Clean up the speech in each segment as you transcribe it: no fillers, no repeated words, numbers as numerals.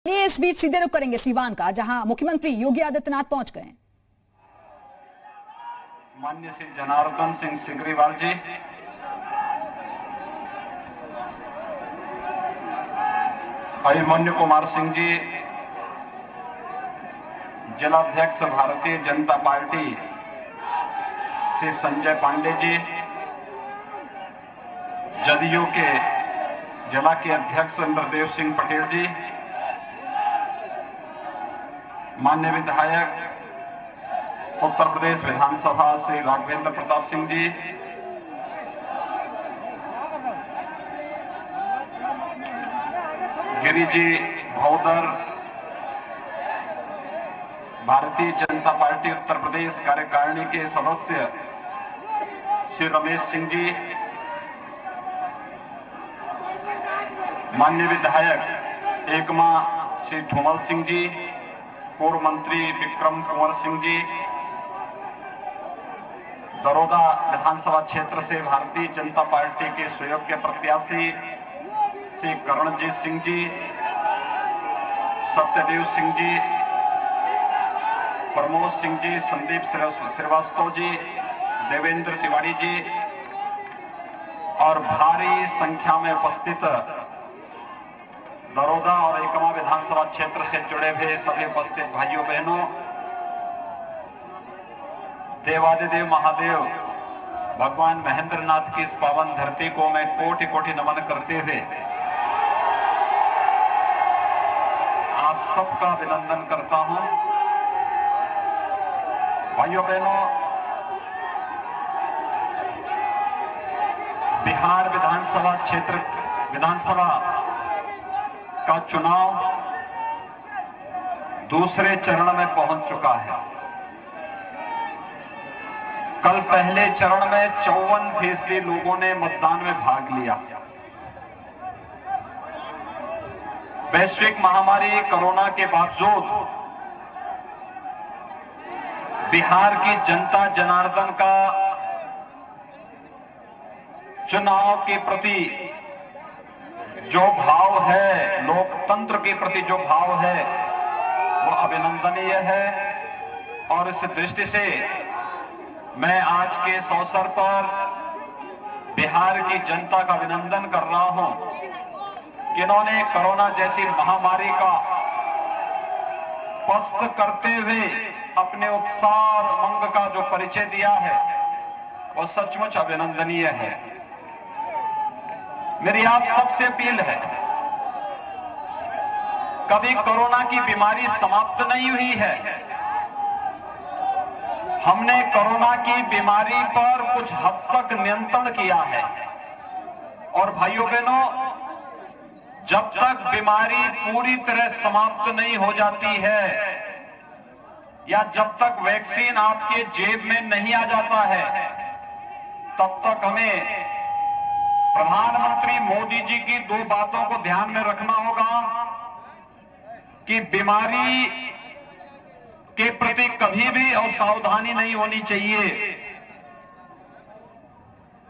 ये इस बीच सीधे रुख करेंगे सीवान का, जहां मुख्यमंत्री योगी आदित्यनाथ पहुंच गए। माननीय श्री जनार्दन सिंह सिग्रीवाल जी, अभिमन्यु कुमार सिंह जी, जिलाध्यक्ष भारतीय जनता पार्टी श्री संजय पांडे जी, जदयू के जिला के अध्यक्ष इंद्रदेव सिंह पटेल जी, माननीय विधायक उत्तर प्रदेश विधानसभा श्री राघवेंद्र प्रताप सिंह जी, गिरी जी भौदर, भारतीय जनता पार्टी उत्तर प्रदेश कार्यकारिणी के सदस्य श्री रमेश सिंह जी, माननीय विधायक एकमा श्री ठुमल सिंह जी, पूर्व मंत्री विक्रम कुंवर सिंह जी, दरोदा विधानसभा क्षेत्र से भारतीय जनता पार्टी के सुयोग्य प्रत्याशी श्री करणजीत सिंह जी, सत्यदेव सिंह जी, प्रमोद सिंह जी, संदीप श्रीवास्तव जी, देवेंद्र तिवारी जी और भारी संख्या में उपस्थित दरोदा और एकमा विधानसभा क्षेत्र से जुड़े हुए सभी उपस्थित भाइयों बहनों, देवादिदेव महादेव भगवान महेंद्रनाथ की इस पावन धरती को मैं कोटि कोटि नमन करते हुए आप सबका अभिनंदन करता हूं। भाइयों बहनों, बिहार विधानसभा का चुनाव दूसरे चरण में पहुंच चुका है। कल पहले चरण में 54% लोगों ने मतदान में भाग लिया। वैश्विक महामारी कोरोना के बावजूद बिहार की जनता जनार्दन का चुनाव के प्रति जो भाव है, लोकतंत्र के प्रति जो भाव है, वो अभिनंदनीय है। और इस दृष्टि से मैं आज के इस अवसर पर बिहार की जनता का अभिनंदन कर रहा हूं कि इन्होंने कोरोना जैसी महामारी का पस्त करते हुए अपने उत्साह और उमंग का जो परिचय दिया है, वो सचमुच अभिनंदनीय है। मेरी आप सबसे अपील है, कभी कोरोना की बीमारी समाप्त नहीं हुई है। हमने कोरोना की बीमारी पर कुछ हद तक नियंत्रण किया है। और भाइयों बहनों, जब तक बीमारी पूरी तरह समाप्त नहीं हो जाती है या जब तक वैक्सीन आपके जेब में नहीं आ जाता है, तब तक हमें प्रधानमंत्री मोदी जी की दो बातों को ध्यान में रखना होगा कि बीमारी के प्रति कभी भी असावधानी नहीं होनी चाहिए।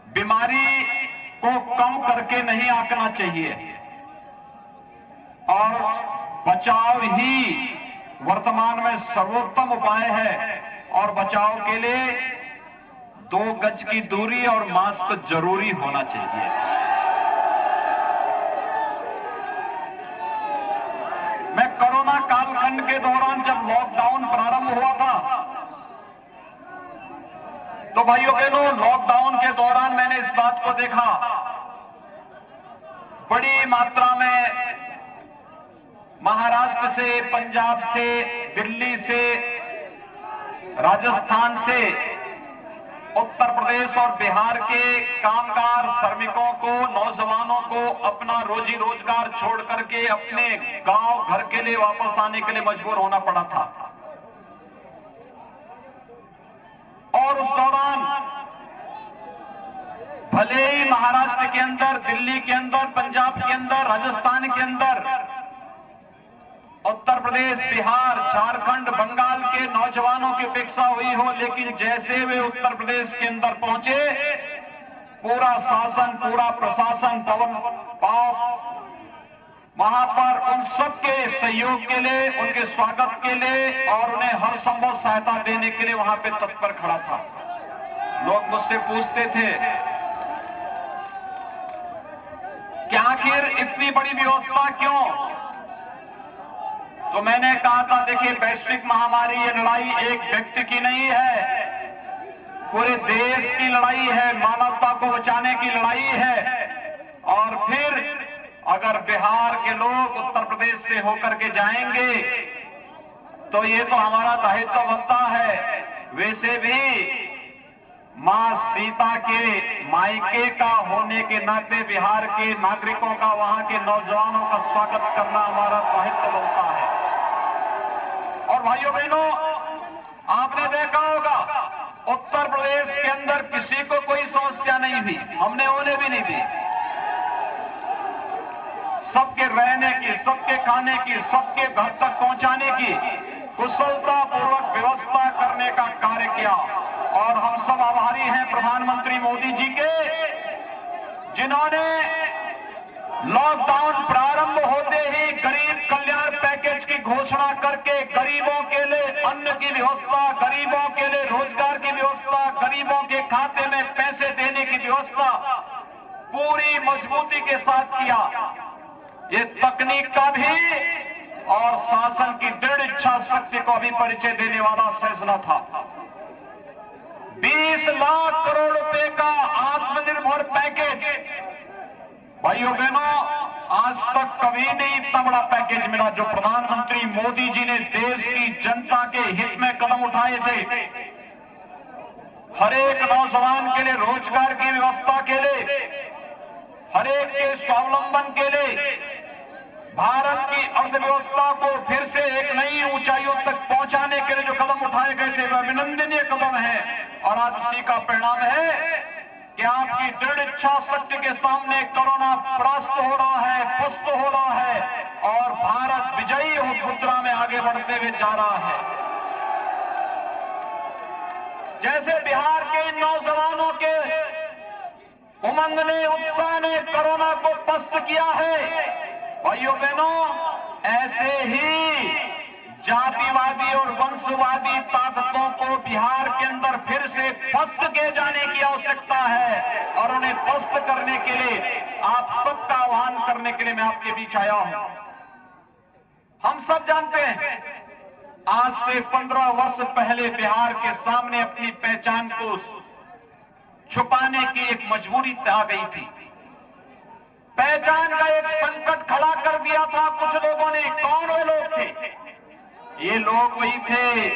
बीमारी को कम करके नहीं आंकना चाहिए और बचाव ही वर्तमान में सर्वोत्तम उपाय है। और बचाव के लिए 2 गज की दूरी और मास्क जरूरी होना चाहिए। मैं कोरोना कालखंड के दौरान जब लॉकडाउन प्रारंभ हुआ था, तो भाइयों बहनों, लॉकडाउन के दौरान मैंने इस बात को देखा, बड़ी मात्रा में महाराष्ट्र से, पंजाब से, दिल्ली से, राजस्थान से, उत्तर प्रदेश और बिहार के कामगार श्रमिकों को, नौजवानों को अपना रोजी रोजगार छोड़ करके अपने गांव घर के लिए वापस आने के लिए मजबूर होना पड़ा था। और उस दौरान भले ही महाराष्ट्र के अंदर, दिल्ली के अंदर, पंजाब के अंदर, राजस्थान के अंदर, उत्तर प्रदेश, बिहार, झारखंड, बंगाल के नौजवानों की उपेक्षा हुई हो, लेकिन जैसे वे उत्तर प्रदेश के अंदर पहुंचे, पूरा शासन, पूरा प्रशासन, वहां पर उन सबके सहयोग के लिए, उनके स्वागत के लिए और उन्हें हर संभव सहायता देने के लिए वहां पे तत्पर खड़ा था। लोग मुझसे पूछते थे कि आखिर इतनी बड़ी व्यवस्था क्यों? तो मैंने कहा था, देखिए वैश्विक महामारी, ये लड़ाई एक व्यक्ति की नहीं है, पूरे देश की लड़ाई है, मानवता को बचाने की लड़ाई है। और फिर अगर बिहार के लोग उत्तर प्रदेश से होकर के जाएंगे तो ये तो हमारा दायित्व बनता है। वैसे भी मां सीता के मायके का होने के नाते बिहार के नागरिकों का, वहां के नौजवानों का स्वागत करना हमारा दायित्व बनता है। और भाइयों बहनों, आपने देखा होगा उत्तर प्रदेश के अंदर किसी को कोई समस्या नहीं थी, हमने होने भी नहीं दी। सबके रहने की, सबके खाने की, सबके घर तक पहुंचाने की कुशलता पूर्वक व्यवस्था करने का कार्य किया। और हम सब आभारी हैं प्रधानमंत्री मोदी जी के, जिन्होंने लॉकडाउन प्रारंभ होते ही गरीब कल्याण पैकेज की घोषणा करके गरीबों के लिए अन्न की व्यवस्था, गरीबों के लिए रोजगार की व्यवस्था, गरीबों के खाते में पैसे देने की व्यवस्था पूरी मजबूती के साथ किया। ये तकनीक का भी और शासन की दृढ़ इच्छा शक्ति को भी परिचय देने वाला फैसला था। 20 लाख करोड़ रुपए का आत्मनिर्भर पैकेज, भाइयों बहनों, आज तक कभी नहीं इतना बड़ा पैकेज मिला जो प्रधानमंत्री मोदी जी ने देश की जनता के हित में कदम उठाए थे। हर एक नौजवान के लिए रोजगार की व्यवस्था के लिए, हर एक के स्वावलंबन के लिए, भारत की अर्थव्यवस्था को फिर से एक नई ऊंचाइयों तक पहुंचाने के लिए जो कदम उठाए गए थे, वह अभिनंदनीय कदम है। और आज उसी का परिणाम है कि आपकी दृढ़ इच्छा शक्ति के सामने कोरोना परास्त हो रहा है, पस्त हो रहा है और भारत विजयी मुद्रा में आगे बढ़ते हुए जा रहा है। जैसे बिहार के नौजवानों के उमंग ने, उत्साह ने कोरोना को पस्त किया है, भाइयों बहनों, ऐसे ही जातिवादी और वंशवादी ताकतों को बिहार के अंदर फिर से पस्त किए जाने की आवश्यकता है। और उन्हें पस्त करने के लिए, आप सबका आह्वान करने के लिए मैं आपके बीच आया हूं। हम सब जानते हैं आज से 15 वर्ष पहले बिहार के सामने अपनी पहचान को छुपाने की एक मजबूरी आ गई थी। पहचान का एक संकट खड़ा कर दिया था कुछ लोगों ने। कौन वे लोग थे? ये लोग वही थे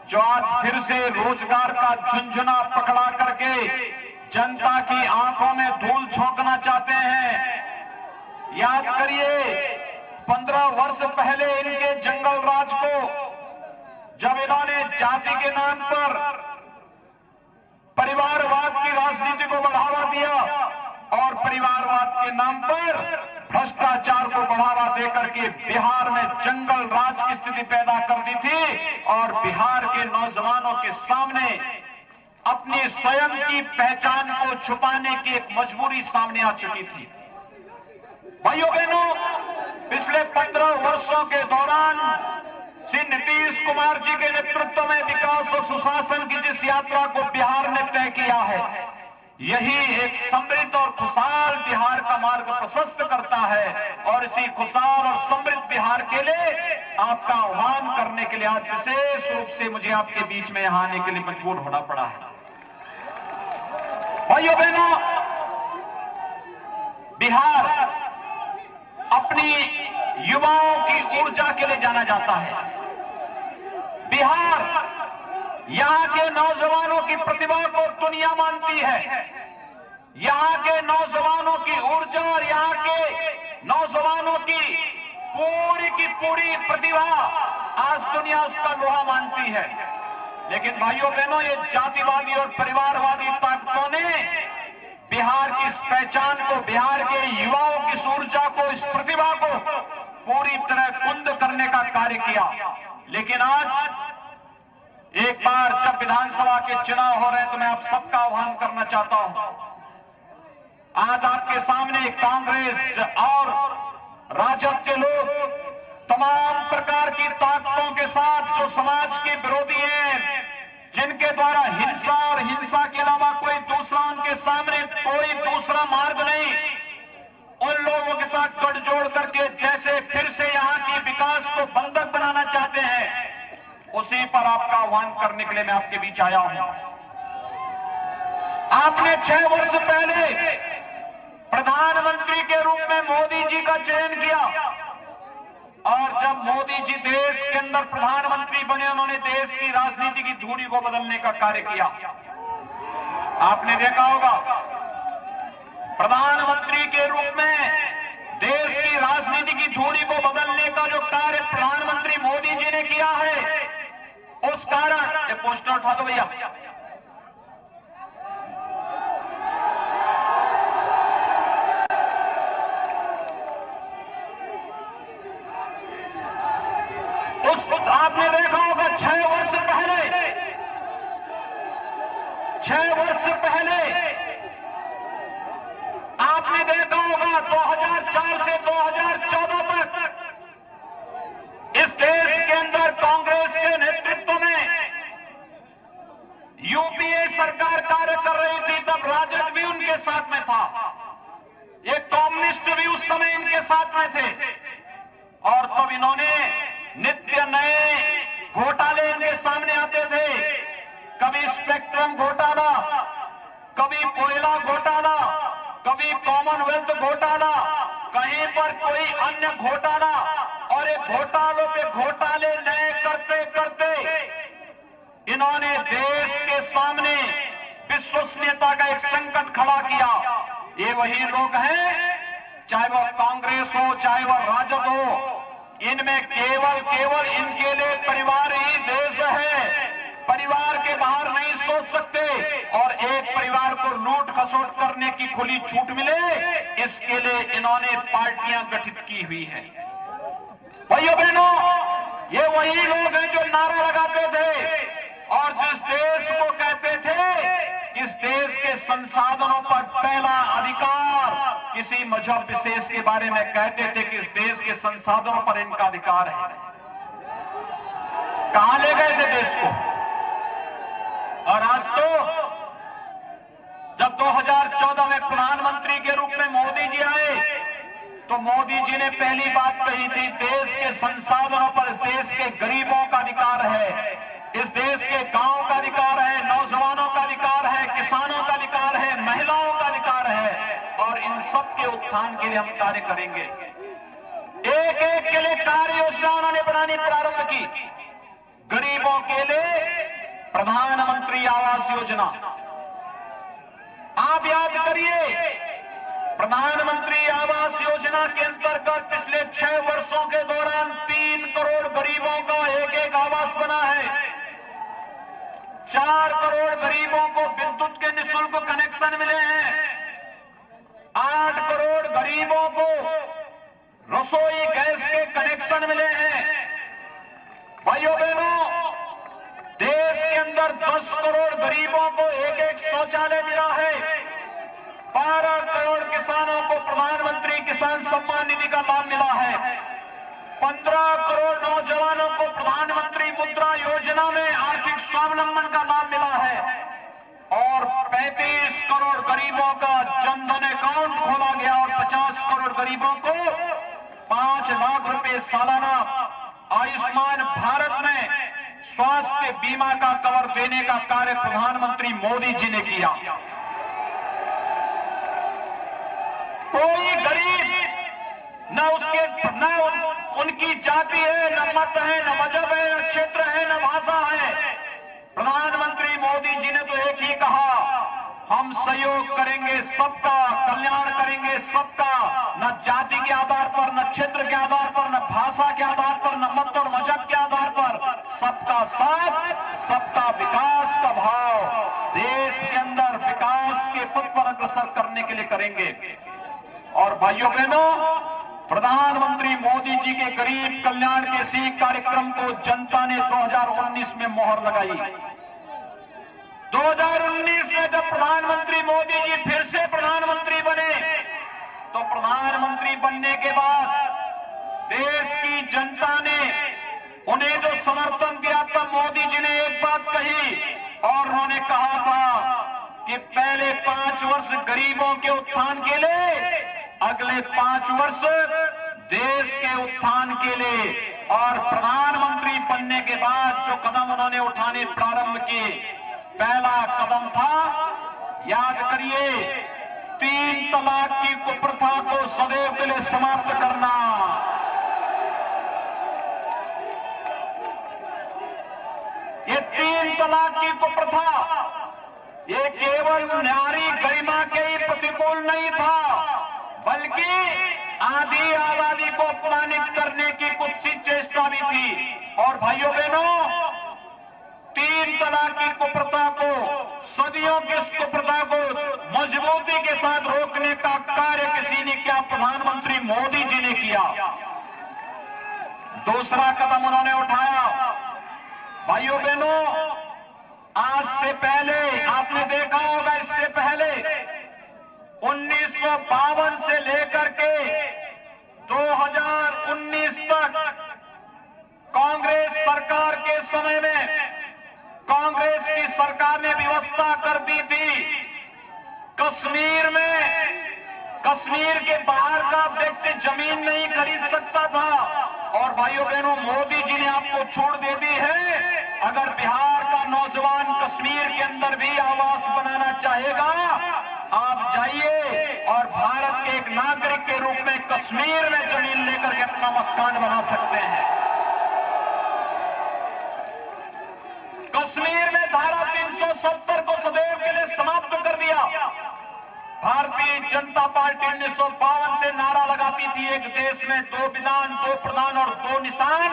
जो आज फिर से रोजगार का झुंझुना पकड़ा करके जनता की आंखों में धूल झोंकना चाहते हैं। याद करिए, 15 वर्ष पहले इनके जंगल राज को जब इन्होंने जाति के नाम पर परिवारवाद की राजनीति को बढ़ावा दिया और परिवारवाद के नाम पर भ्रष्टाचार को बढ़ावा देकर के बिहार में जंगल राज की स्थिति पैदा कर दी थी और बिहार के नौजवानों के सामने अपनी स्वयं की पहचान को छुपाने की एक मजबूरी सामने आ चुकी थी। भाइयों बहनों, पिछले 15 वर्षों के दौरान श्री नीतीश कुमार जी के नेतृत्व में विकास और सुशासन की जिस यात्रा को बिहार ने तय किया है, यही एक समृद्ध और खुशहाल बिहार का मार्ग प्रशस्त करता है। और इसी खुशहाल और समृद्ध बिहार के लिए आपका आह्वान करने के लिए आज विशेष रूप से मुझे आपके बीच में यहां आने के लिए मजबूर होना पड़ा है। भाइयों बहनों, बिहार अपनी युवाओं की ऊर्जा के लिए जाना जाता है। बिहार यहां के नौजवानों की प्रतिभा को दुनिया मानती है। यहां के नौजवानों की ऊर्जा और यहां के नौजवानों की पूरी प्रतिभा आज दुनिया उसका लोहा मानती है। लेकिन भाइयों बहनों, ये जातिवादी और परिवारवादी ताकतों ने बिहार की इस पहचान को, बिहार के युवाओं की इस ऊर्जा को, इस प्रतिभा को पूरी तरह कुंद करने का कार्य किया। लेकिन आज एक बार जब विधानसभा के चुनाव हो रहे हैं तो मैं आप सबका आह्वान करना चाहता हूं। आज आपके सामने कांग्रेस और राजद के लोग, तमाम प्रकार की ताकतों के साथ जो समाज के विरोधी हैं, जिनके द्वारा हिंसा और हिंसा के अलावा कोई दूसरा उनके सामने कोई दूसरा मार्ग नहीं, उन लोगों के साथ गठजोड़ करके जैसे फिर से यहाँ की विकास को बंधक बनाना चाहते हैं, उसी पर आपका आह्वान करने के लिए मैं आपके बीच आया हूं। आपने 6 वर्ष पहले प्रधानमंत्री के रूप में मोदी जी का चयन किया और जब मोदी जी देश के अंदर प्रधानमंत्री बने, उन्होंने देश की राजनीति की धुरी को बदलने का कार्य किया। आपने देखा होगा प्रधानमंत्री के रूप में देश की राजनीति की धुरी को बदलने का जो कार्य प्रधानमंत्री मोदी जी ने किया है, उस कारण ये पोस्टर उठा दो भैया, आपने देखा होगा 6 वर्ष पहले आपने देखा होगा 2004 से 2014 तक इस देश के अंदर कांग्रेस के नेतृत्व में यूपीए सरकार कार्य कर रही थी, तब राजद भी उनके साथ में था, ये कम्युनिस्ट भी उस समय इनके साथ में थे और तब इन्होंने नित्य नए घोटाले इनके सामने आते थे। कभी स्पेक्ट्रम घोटाला, कभी कोयला घोटाला, कभी कॉमनवेल्थ घोटाला, कहीं पर कोई अन्य घोटाला, और ये घोटालों पे घोटाले नए करते करते इन्होंने देश के सामने विश्वसनीयता का एक संकट खड़ा किया। ये वही लोग हैं, चाहे वह कांग्रेस हो चाहे वह राजद हो, इनमें केवल इनके लिए परिवार ही देश है, परिवार के बाहर नहीं सोच सकते और एक परिवार को लूट खसोट करने की खुली छूट मिले, इसके लिए इन्होंने पार्टियां गठित की हुई है। भाइयों बहनों, ये वही लोग हैं जो नारा लगाते थे और जिस देश को कहते थे इस देश के संसाधनों पर पहला अधिकार किसी मजहब विशेष के बारे में कहते थे कि इस देश के संसाधनों पर इनका अधिकार है। कहां ले गए थे देश को? और आज तो जब 2014 में प्रधानमंत्री के रूप में मोदी जी आए तो मोदी जी ने पहली बात कही थी, देश के संसाधनों पर इस देश के गरीबों का अधिकार है, इस देश के गांव का अधिकार है, नौजवानों का अधिकार है, किसानों का अधिकार है, महिलाओं का अधिकार है और इन सब के उत्थान के लिए हम कार्य करेंगे। एक एक के लिए कार्य योजना उन्होंने बनानी प्रारंभ की। गरीबों के लिए प्रधानमंत्री आवास योजना, आप याद करिए, प्रधानमंत्री आवास योजना के अंतर्गत पिछले 6 वर्षों के दौरान 3 करोड़ गरीबों का एक आवास बना है। 4 करोड़ गरीबों को विद्युत के निःशुल्क कनेक्शन मिले हैं। 8 करोड़ गरीबों को रसोई गैस के कनेक्शन मिले हैं। भाइयों बहनों, देश के अंदर 10 करोड़ गरीबों को एक शौचालय मिला है। 12 करोड़ किसानों को प्रधानमंत्री किसान सम्मान निधि का लाभ मिला है। 15 करोड़ नौजवानों को प्रधानमंत्री मुद्रा योजना में आर्थिक स्वावलंबन का लाभ मिला है और 35 करोड़ गरीबों का जनधन अकाउंट खोला गया और 50 करोड़ गरीबों को 5 लाख रुपए सालाना आयुष्मान भारत में स्वास्थ्य बीमा का कवर देने का कार्य प्रधानमंत्री मोदी जी ने किया। कोई गरीब न उनकी जाति है, न मत है, न मजहब है, न क्षेत्र है, न भाषा है। प्रधानमंत्री मोदी जी ने तो एक ही कहा, हम सहयोग करेंगे सबका, कल्याण करेंगे सबका, न जाति के आधार पर, न क्षेत्र के आधार पर, न भाषा के आधार पर, न मत और मजहब के आधार पर, सबका साथ, सबका विकास का भाव देश के अंदर विकास के पथ पर अग्रसर करने के लिए करेंगे। और भाइयों बहनों, प्रधानमंत्री मोदी जी के गरीब कल्याण के इसी कार्यक्रम को जनता ने 2019 में मोहर लगाई। 2019 में जब प्रधानमंत्री मोदी जी फिर से प्रधानमंत्री बने तो प्रधानमंत्री बनने के बाद देश की जनता ने उन्हें जो समर्थन दिया था, मोदी जी ने एक बात कही और उन्होंने कहा था कि पहले 5 वर्ष गरीबों के उत्थान के लिए, अगले 5 वर्ष देश के उत्थान के लिए। और प्रधानमंत्री बनने के बाद जो कदम उन्होंने उठाने प्रारंभ किए, पहला कदम था, याद करिए, 3 तलाक की कुप्रथा को सदैव के लिए समाप्त करना। ये 3 तलाक की कुप्रथा ये केवल नारी गरिमा के ही प्रतिकूल नहीं था, बल्कि आधी आबादी को अपमानित करने की कुत्सित चेष्टा भी थी। और भाइयों बहनों, 3 तलाक की कुप्रथा को, सदियों की इस कुप्रथा को मजबूती के साथ रोकने का कार्य किसी ने किया, प्रधानमंत्री मोदी जी ने किया। दूसरा कदम उन्होंने उठाया, भाइयों बहनों, आज से पहले आपने देखा होगा, इससे पहले 1952 से लेकर के 2019 तक कांग्रेस सरकार के समय में कांग्रेस की सरकार ने व्यवस्था कर दी थी, कश्मीर के बाहर का व्यक्ति जमीन नहीं खरीद सकता था। और भाइयों बहनों, मोदी जी ने आपको छूट दे दी है, अगर बिहार का नौजवान कश्मीर के अंदर भी आवास बनाना चाहेगा, आप जाइए और भारत के एक नागरिक के रूप में कश्मीर में जमीन लेकर के अपना मकान बना सकते हैं। कश्मीर में धारा 370 को सदैव के लिए समाप्त कर दिया। भारतीय जनता पार्टी 1952 से नारा लगाती थी, एक देश में 2 विधान, 2 प्रधान और 2 निशान,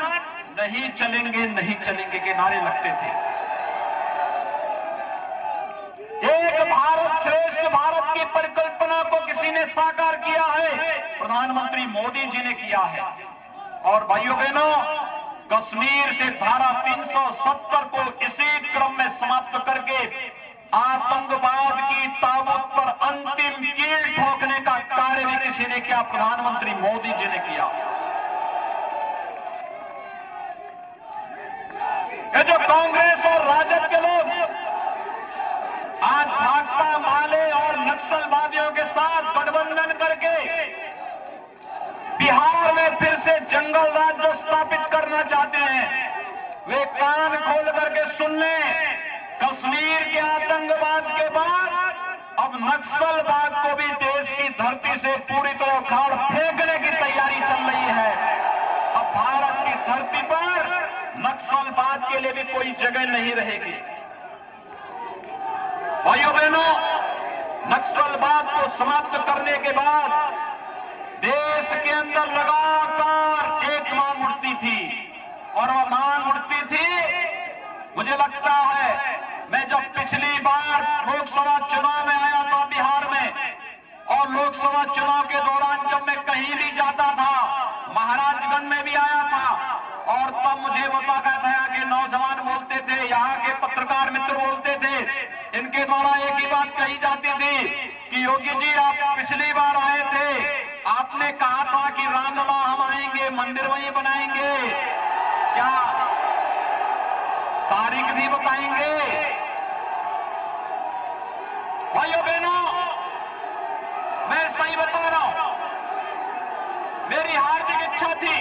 नहीं चलेंगे नहीं चलेंगे के नारे लगते थे। एक भारत श्रेष्ठ भारत की परिकल्पना को किसी ने साकार किया है, प्रधानमंत्री मोदी जी ने किया है। और भाइयों बहनों, कश्मीर से धारा 370 को इसी क्रम में समाप्त करके आतंकवाद की ताबूत पर अंतिम कील ठोकने का कार्य भी किसी ने किया, प्रधानमंत्री मोदी जी ने किया। ये जो कांग्रेस और राजद के लोग आज भाकपा माले और नक्सलवादियों के साथ गठबंधन करके बिहार में फिर से जंगल राज स्थापित करना चाहते हैं, वे कान खोल करके सुन लें। कश्मीर के आतंकवाद के बाद अब नक्सलवाद को भी देश की धरती से पूरी तरह उखाड़ फेंकने की तैयारी चल रही है। अब भारत की धरती पर नक्सलवाद के लिए भी कोई जगह नहीं रहेगी। भाइयों बहनों, नक्सलवाद को समाप्त करने के बाद देश के अंदर लगातार एक मांग उठती थी, और वह मांग उठती थी, मुझे लगता है मैं जब पिछली बार लोकसभा चुनाव में आया था बिहार में, और लोकसभा चुनाव के दौरान जब मैं कहीं भी जाता था, महाराजगंज में भी आया था, और तब मुझे बताया गया कि नौजवान बोलते थे, यहाँ के पत्रकार मित्र बोलते थे, इनके द्वारा एक ही बात कही जाती थी कि योगी जी आप पिछली बार आए थे, आपने कहा था कि रामलला हम आएंगे, मंदिर वहीं बनाएंगे, क्या तारीख भी बताएंगे? भाइयों बहनों, मैं सही बता रहा हूं, मेरी हार्दिक इच्छा थी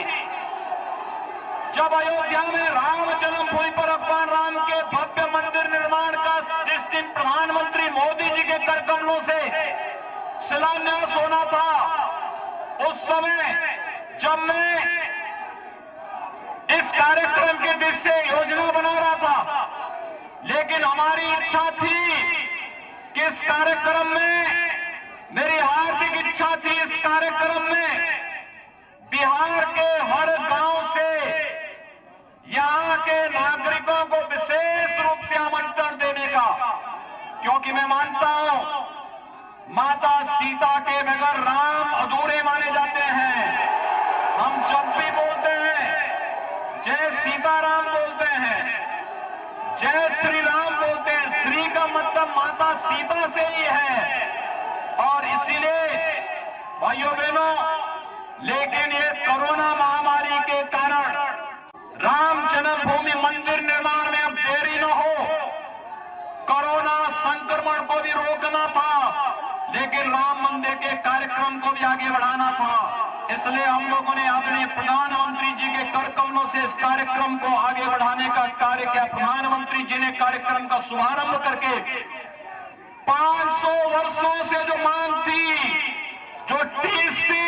जब अयोध्या में राम जन्मभूमि पर भगवान राम के भव्य मंदिर निर्माण का जिस दिन प्रधानमंत्री मोदी जी के कर कमलों से शिलान्यास होना था, उस समय जब मैं इस कार्यक्रम के दृश्य योजना बना रहा था, लेकिन हमारी इच्छा थी कि इस कार्यक्रम में, मेरी हार्दिक इच्छा थी इस कार्यक्रम में बिहार के हर गांव से यहां के नागरिकों को विशेष रूप से आमंत्रण देने का, क्योंकि मैं मानता हूं माता सीता के बगैर राम अधूरे माने जाते हैं। हम जब भी बोलते हैं जय सीताराम बोलते हैं, जय श्री राम बोलते हैं, श्री का मतलब माता सीता से ही है। और इसीलिए भाइयों बहनों, लेकिन ये कोरोना महामारी के कारण राम जन्मभूमि मंदिर निर्माण में अब देरी न हो। कोरोना संक्रमण को भी रोकना था, लेकिन राम मंदिर के कार्यक्रम को भी आगे बढ़ाना था। इसलिए हम लोगों ने आदरणीय प्रधानमंत्री जी के कर कमलों से इस कार्यक्रम को आगे बढ़ाने का कार्य किया। प्रधानमंत्री जी ने कार्यक्रम का शुभारंभ करके 500 वर्षों से जो मांग थी, जो टीस थी,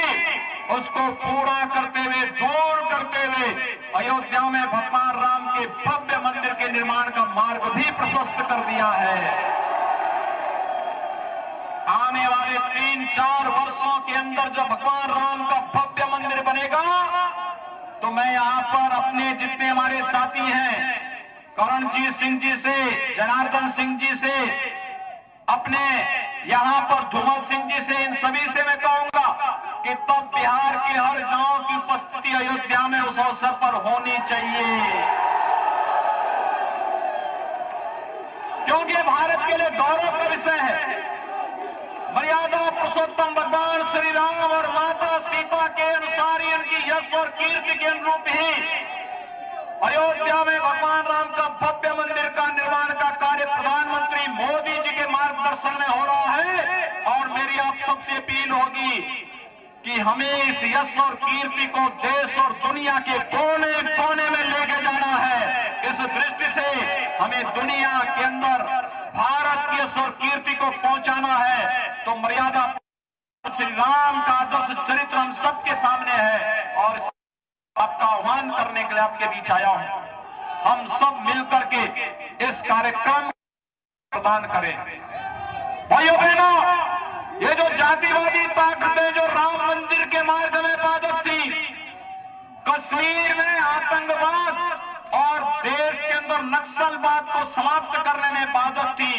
उसको पूरा करते हुए, दूर करते हुए अयोध्या में भगवान राम के भव्य मंदिर के निर्माण का मार्ग भी प्रशस्त कर दिया है। आने वाले 3-4 वर्षों के अंदर जब भगवान राम का भव्य मंदिर बनेगा, तो मैं यहां पर अपने जितने हमारे साथी हैं, करणजीत सिंह जी से, जनार्दन सिंह जी से, अपने यहां पर धूमल सिंह जी से, इन सभी से मैं कहूंगा कि तब बिहार के हर गांव की उपस्थिति अयोध्या में उस अवसर पर होनी चाहिए, क्योंकि भारत के लिए गौरव का विषय है। मर्यादा पुरुषोत्तम भगवान श्री राम और माता सीता के अनुसार ही, उनकी यश और कीर्ति के अनुरूप ही अयोध्या में भगवान राम का भव्य मंदिर का निर्माण का कार्य प्रधानमंत्री मोदी जी के मार्गदर्शन में हो रहा है। और मेरी आप सबसे अपील होगी कि हमें इस यश और कीर्ति को देश और दुनिया के कोने कोने में लेके जाना है। इस दृष्टि से हमें दुनिया के अंदर भारत की यश और कीर्ति को पहुंचाना है। तो मर्यादा श्री राम का आदर्श चरित्र हम सबके सामने है और आपका आह्वान करने के लिए आपके बीच आया हूं। हम सब मिलकर के इस कार्यक्रम को प्रदान करें। भाइयों बहनों, ये जो जातिवादी ताकतें जो राम मंदिर के मार्ग में बाधक थी, कश्मीर में आतंकवाद और देश के अंदर नक्सलवाद को समाप्त करने में बाधक थी,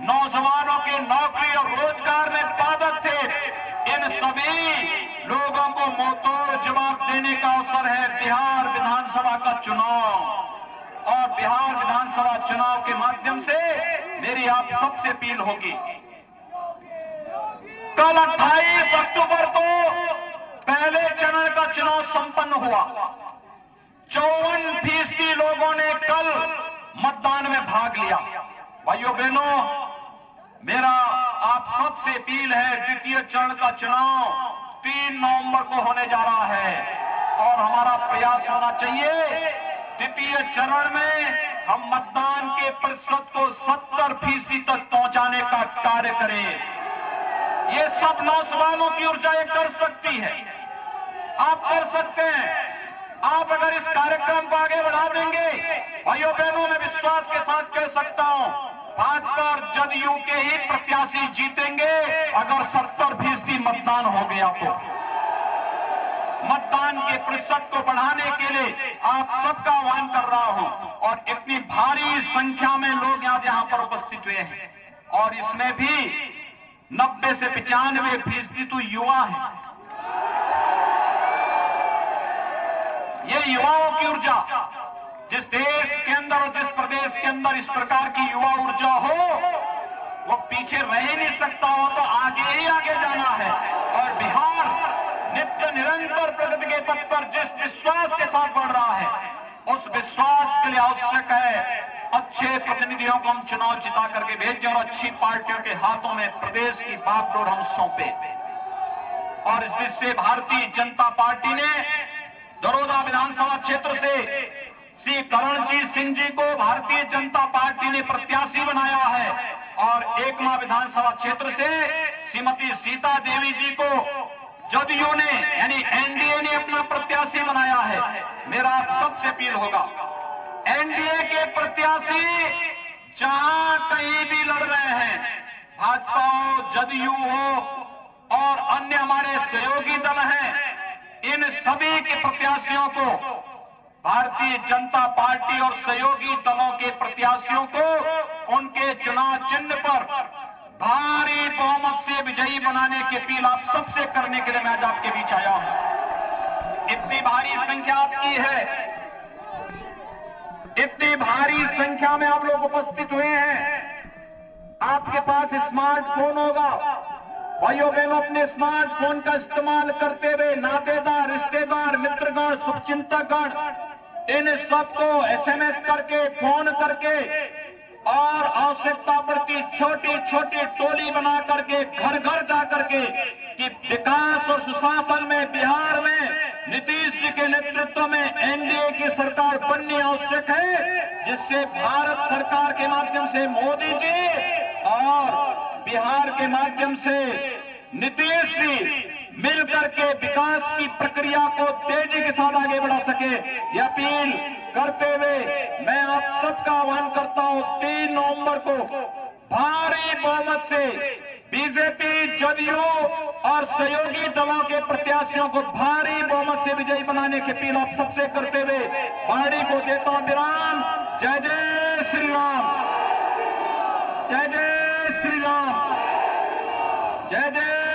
नौजवानों के नौकरी और रोजगार में बाधक थे, इन सभी लोगों को मुंहतोड़ जवाब देने का अवसर है बिहार विधानसभा का चुनाव। और बिहार विधानसभा चुनाव के माध्यम से मेरी आप सबसे अपील होगी, कल 28 अक्टूबर को पहले चरण का चुनाव संपन्न हुआ। 54% लोगों ने कल मतदान में भाग लिया। भाइयों बहनों, मेरा आप सबसे अपील है, द्वितीय चरण का चुनाव 3 नवंबर को होने जा रहा है और हमारा प्रयास होना चाहिए द्वितीय चरण में हम मतदान के प्रतिशत को 70% तक पहुंचाने का कार्य करें। ये सब नौजवानों की ऊर्जा ये कर सकती है, आप कर सकते हैं। आप अगर इस कार्यक्रम को आगे बढ़ा देंगे, भाइयों बहनों, मैं विश्वास के साथ कह सकता हूं, भाजपा और जदयू के ही प्रत्याशी जीतेंगे अगर 70% मतदान हो गया तो। मतदान के प्रतिशत को बढ़ाने के लिए आप सबका आह्वान कर रहा हूं और इतनी भारी संख्या में लोग यहां पर उपस्थित हुए हैं और इसमें भी 90 से 95% तो युवा हैं। ये युवाओं की ऊर्जा, जिस देश के अंदर और जिस प्रदेश के अंदर इस प्रकार की युवा ऊर्जा हो, वो पीछे रह ही नहीं सकता, हो तो आगे ही आगे जाना है। और बिहार नित्य निरंतर प्रगति के पथ पर जिस विश्वास के साथ बढ़ रहा है, उस विश्वास के लिए आवश्यक है अच्छे प्रतिनिधियों को हम चुनाव जिता करके भेजें और अच्छी पार्टियों के हाथों में प्रदेश की बागडोर हम सौंपे। और इस दृष्टि से भारतीय जनता पार्टी ने दरोदा विधानसभा क्षेत्र से श्री करणजीत सिंह जी को भारतीय जनता पार्टी ने प्रत्याशी बनाया है और एकमा विधानसभा क्षेत्र से श्रीमती सीता देवी जी को जदयू ने यानी एनडीए ने अपना प्रत्याशी बनाया है। मेरा आप सबसे अपील होगा, एनडीए के प्रत्याशी जहां कहीं भी लड़ रहे हैं, भाजपा हो, जदयू हो और अन्य हमारे सहयोगी दल हैं, इन सभी के प्रत्याशियों को, भारतीय जनता पार्टी और सहयोगी दलों के प्रत्याशियों को उनके चुनाव चिन्ह पर भारी बहुमत से विजयी बनाने की अपील आप सबसे करने के लिए मैं आज आपके बीच आया हूं। इतनी भारी संख्या आपकी है, इतनी भारी संख्या में आप लोग उपस्थित हुए हैं। आपके पास स्मार्टफोन होगा, भाइयों बहनों, अपने स्मार्टफोन का इस्तेमाल करते हुए नातेदार, रिश्तेदार, मित्रगण, शुभचिंतकगण इन सबको एसएमएस करके, फोन करके और आवश्यकता पड़ती छोटी छोटी टोली बना करके घर घर जा करके कि विकास और सुशासन में बिहार में नीतीश जी के नेतृत्व में एनडीए की सरकार बननी आवश्यक है, जिससे भारत सरकार के माध्यम से मोदी जी और बिहार के माध्यम से नीतीश जी मिलकर के विकास की प्रक्रिया को तेजी के साथ आगे बढ़ा सके। यह अपील करते हुए मैं आप सबका आह्वान करता हूं, 3 नवंबर को भारी बहुमत से बीजेपी, जदयू और सहयोगी दलों के प्रत्याशियों को भारी बहुमत से विजयी बनाने की अपील आप सबसे करते हुए पार्टी को देता हूं विराम। जय जय श्री राम, जय जय श्री राम, जय जय